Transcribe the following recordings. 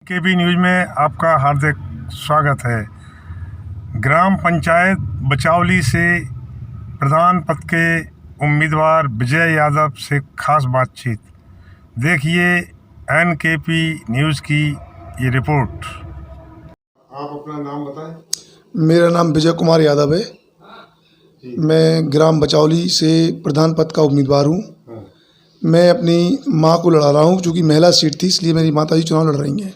केबी news में आपका हार्दिक स्वागत है। ग्राम पंचायत बचावली से प्रधान पद के उम्मीदवार विजय यादव से खास बातचीत। देखिए NKP न्यूज़ की ये रिपोर्ट। आप अपना नाम बताएं। मेरा नाम विजय कुमार यादव है। मैं ग्राम बचावली से प्रधान पद का उम्मीदवार हूँ। मैं अपनी माँ को लड़ा रहा हूँ, क्योंकि महिला सीट थी, इसलिए मेरी माताजी चुनाव लड़ रही हैं।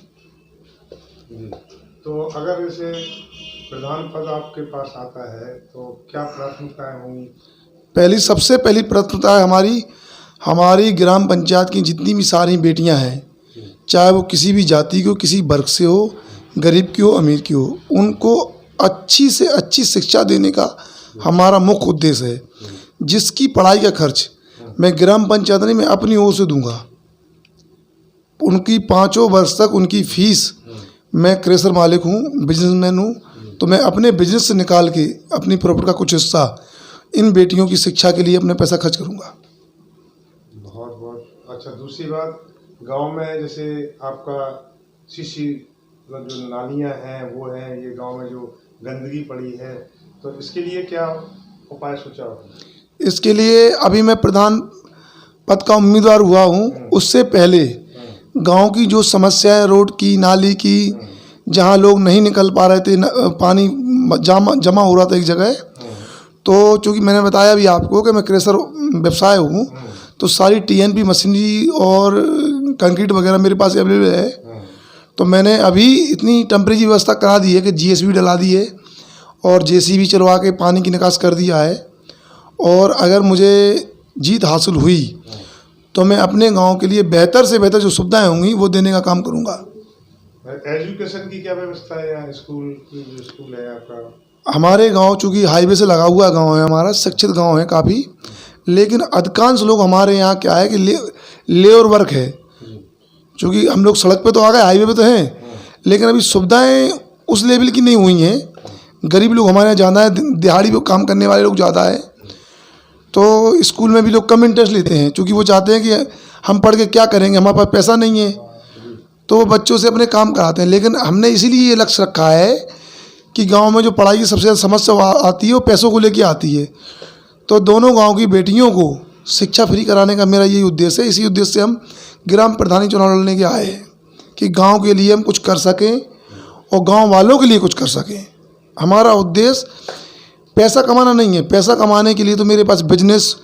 तो अगर इसे प्रधान पद आपके पास आता है तो क्या प्राथमिकताएं होंगी? सबसे पहली प्राथमिकता है हमारी ग्राम पंचायत की जितनी भी सारी बेटियां हैं, चाहे वो किसी भी जाति की हो, किसी वर्ग से हो, गरीब की हो, अमीर की हो, उनको अच्छी से अच्छी शिक्षा देने का हमारा मुख्य उद्देश्य है। जिसकी पढ़ाई का खर्च मैं ग्राम पंचायत नहीं, मैं अपनी ओर से दूंगा। उनकी 5 वर्ष तक उनकी फीस, मैं क्रेशर मालिक हूँ, बिजनेसमैन हूँ, तो मैं अपने बिजनेस से निकाल के अपनी प्रॉपर्टी का कुछ हिस्सा इन बेटियों की शिक्षा के लिए अपने पैसा खर्च करूँगा। बहुत बहुत अच्छा। दूसरी बात, गांव में जैसे आपका सीसी मतलब जो नालियाँ हैं वो हैं, ये गांव में जो गंदगी पड़ी है, तो इसके लिए क्या उपाय सोचा हो? इसके लिए अभी मैं प्रधान पद का उम्मीदवार हुआ हूँ, उससे पहले गांव की जो समस्या है, रोड की, नाली की, जहां लोग नहीं निकल पा रहे थे, पानी जमा हो रहा था एक जगह, तो चूँकि मैंने बताया भी आपको कि मैं क्रेशर व्यवसाय हूँ, तो सारी TNP मशीनरी और कंक्रीट वगैरह मेरे पास अवेलेबल है। तो मैंने अभी इतनी टेम्परेरी व्यवस्था करा दी है कि GSB डला दी है और JCB चलवा के पानी की निकास कर दिया है। और अगर मुझे जीत हासिल हुई तो मैं अपने गांव के लिए बेहतर से बेहतर जो सुविधाएं होंगी वो देने का काम करूंगा। एजुकेशन की क्या व्यवस्था है यहाँ? स्कूल है आपका? हमारे गांव चूँकि हाईवे से लगा हुआ गांव है, हमारा शिक्षित गांव है काफ़ी, लेकिन अधिकांश लोग हमारे यहाँ क्या है कि लेबर वर्क है। चूँकि हम लोग सड़क पे तो आ गए, हाईवे पे तो हैं, लेकिन अभी सुविधाएं उस लेवल की नहीं हुई हैं। गरीब लोग हमारे यहाँ ज़्यादा है, दिहाड़ी पे काम करने वाले लोग ज़्यादा है, तो स्कूल में भी लोग कम इंटरेस्ट लेते हैं, क्योंकि वो चाहते हैं कि हम पढ़ के क्या करेंगे, हमारे पास पैसा नहीं है, तो वो बच्चों से अपने काम कराते हैं। लेकिन हमने इसीलिए ये लक्ष्य रखा है कि गांव में जो पढ़ाई की सबसे ज़्यादा समस्या आती है वो पैसों को लेके आती है, तो दोनों गांव की बेटियों को शिक्षा फ्री कराने का मेरा यही उद्देश्य है। इसी उद्देश्य से हम ग्राम प्रधानी चुनाव लड़ने के आए हैं कि गाँव के लिए हम कुछ कर सकें और गाँव वालों के लिए कुछ कर सकें। हमारा उद्देश्य पैसा कमाना नहीं है। पैसा कमाने के लिए तो मेरे पास बिजनेस,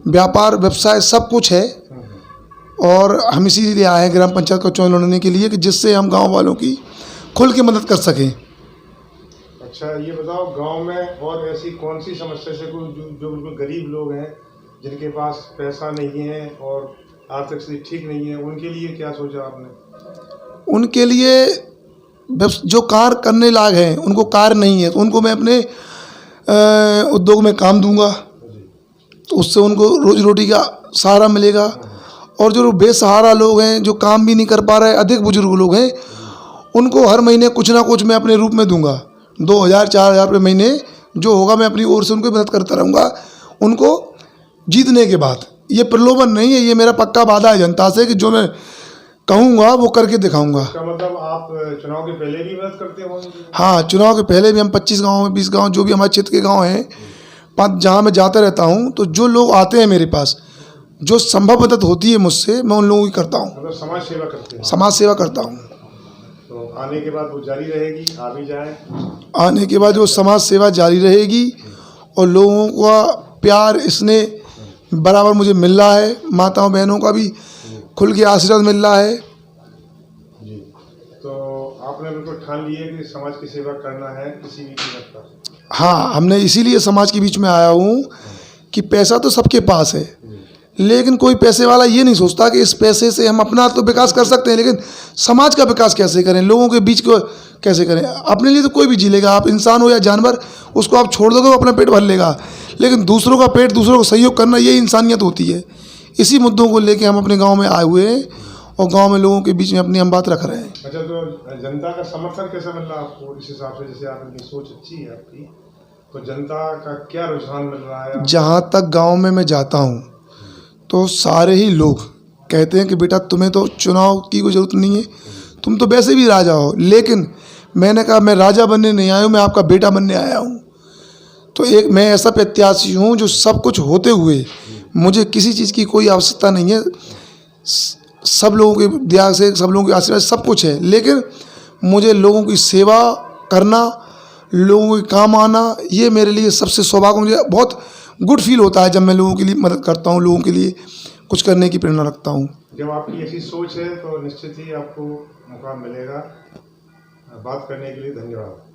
व्यापार, व्यवसाय सब कुछ है, और हम इसीलिए आए हैं ग्राम पंचायत का चुनाव लड़ने के लिए कि जिससे हम गांव वालों की खुल के मदद कर सकें। अच्छा, ये बताओ, गांव में और ऐसी कौन सी समस्या से जो बिल्कुल गरीब लोग हैं, जिनके पास पैसा नहीं है और आर्थिक स्थिति ठीक नहीं है, उनके लिए क्या सोचा आपने? उनके लिए जो कार्य करने लायक हैं, उनको कार्य नहीं है, तो उनको मैं अपने उद्योग में काम दूंगा, तो उससे उनको रोजी रोटी का सहारा मिलेगा। और जो बेसहारा लोग हैं, जो काम भी नहीं कर पा रहे, अधिक बुजुर्ग लोग हैं, उनको हर महीने कुछ ना कुछ मैं अपने रूप में दूंगा। 2000-4000 रुपये महीने जो होगा, मैं अपनी ओर से उनको मदद करता रहूँगा। उनको जीतने के बाद, ये प्रलोभन नहीं है, ये मेरा पक्का वादा है जनता से कि जो मैं कहूँगा वो करके दिखाऊंगा। इसका मतलब आप चुनाव के पहले भी मदद करते होंगे? हाँ, चुनाव के पहले भी हम 25 गाँव में 20 गाँव जो भी हमारे क्षेत्र के गाँव हैं, जहाँ मैं जाता रहता हूँ, तो जो लोग आते हैं मेरे पास, जो संभव मदद होती है मुझसे, मैं उन लोगों की करता हूँ। मतलब समाज सेवा करते हैं? समाज सेवा करता हूँ। तो आने के बाद वो जारी रहेगी, आ भी जाए? आने के बाद वो समाज सेवा जारी रहेगी और लोगों का प्यार स्नेह बराबर मुझे मिल रहा है। माताओं बहनों का भी खुल के आशीर्वाद मिल रहा है। जी, तो आपने बिल्कुल ठान लिया कि समाज की सेवा करना है किसी भी कीमत पर? हाँ, हमने इसीलिए समाज के बीच में आया हूँ कि पैसा तो सबके पास है, लेकिन कोई पैसे वाला ये नहीं सोचता कि इस पैसे से हम अपना तो विकास कर सकते हैं, लेकिन समाज का विकास कैसे करें, लोगों के बीच को कैसे करें। अपने लिए तो कोई भी जी लेगा, आप इंसान हो या जानवर, उसको आप छोड़ दोगे वो अपना पेट भर लेगा, लेकिन दूसरों का पेट, दूसरों को सहयोग करना, ये इंसानियत होती है। इसी मुद्दों को लेके हम अपने गांव में आए हुए हैं और गांव में लोगों के बीच में अपनी हम बात रख रहे हैं। अच्छा, तो जनता का समर्थन कैसा मिल रहा है आपको? इस हिसाब से जैसे आपकी सोच अच्छी है आपकी, तो जनता का क्या रुझान मिल रहा है? जहाँ तक गांव में मैं जाता हूँ तो सारे ही लोग कहते हैं कि बेटा तुम्हें तो चुनाव की कोई ज़रूरत नहीं है, तुम तो वैसे भी राजा हो। लेकिन मैंने कहा मैं राजा बनने नहीं आया हूँ, मैं आपका बेटा बनने आया हूँ। तो एक मैं ऐसा प्रत्याशी हूँ जो सब कुछ होते हुए मुझे किसी चीज़ की कोई आवश्यकता नहीं है। सब लोगों की दया से, सब लोगों के आशीर्वाद सब कुछ है, लेकिन मुझे लोगों की सेवा करना, लोगों के काम आना, ये मेरे लिए सबसे सौभाग्य। मुझे बहुत गुड फील होता है जब मैं लोगों के लिए मदद करता हूँ, लोगों के लिए कुछ करने की प्रेरणा रखता हूँ। जब आपकी ऐसी सोच है तो निश्चित ही आपको मौका मिलेगा। बात करने के लिए धन्यवाद।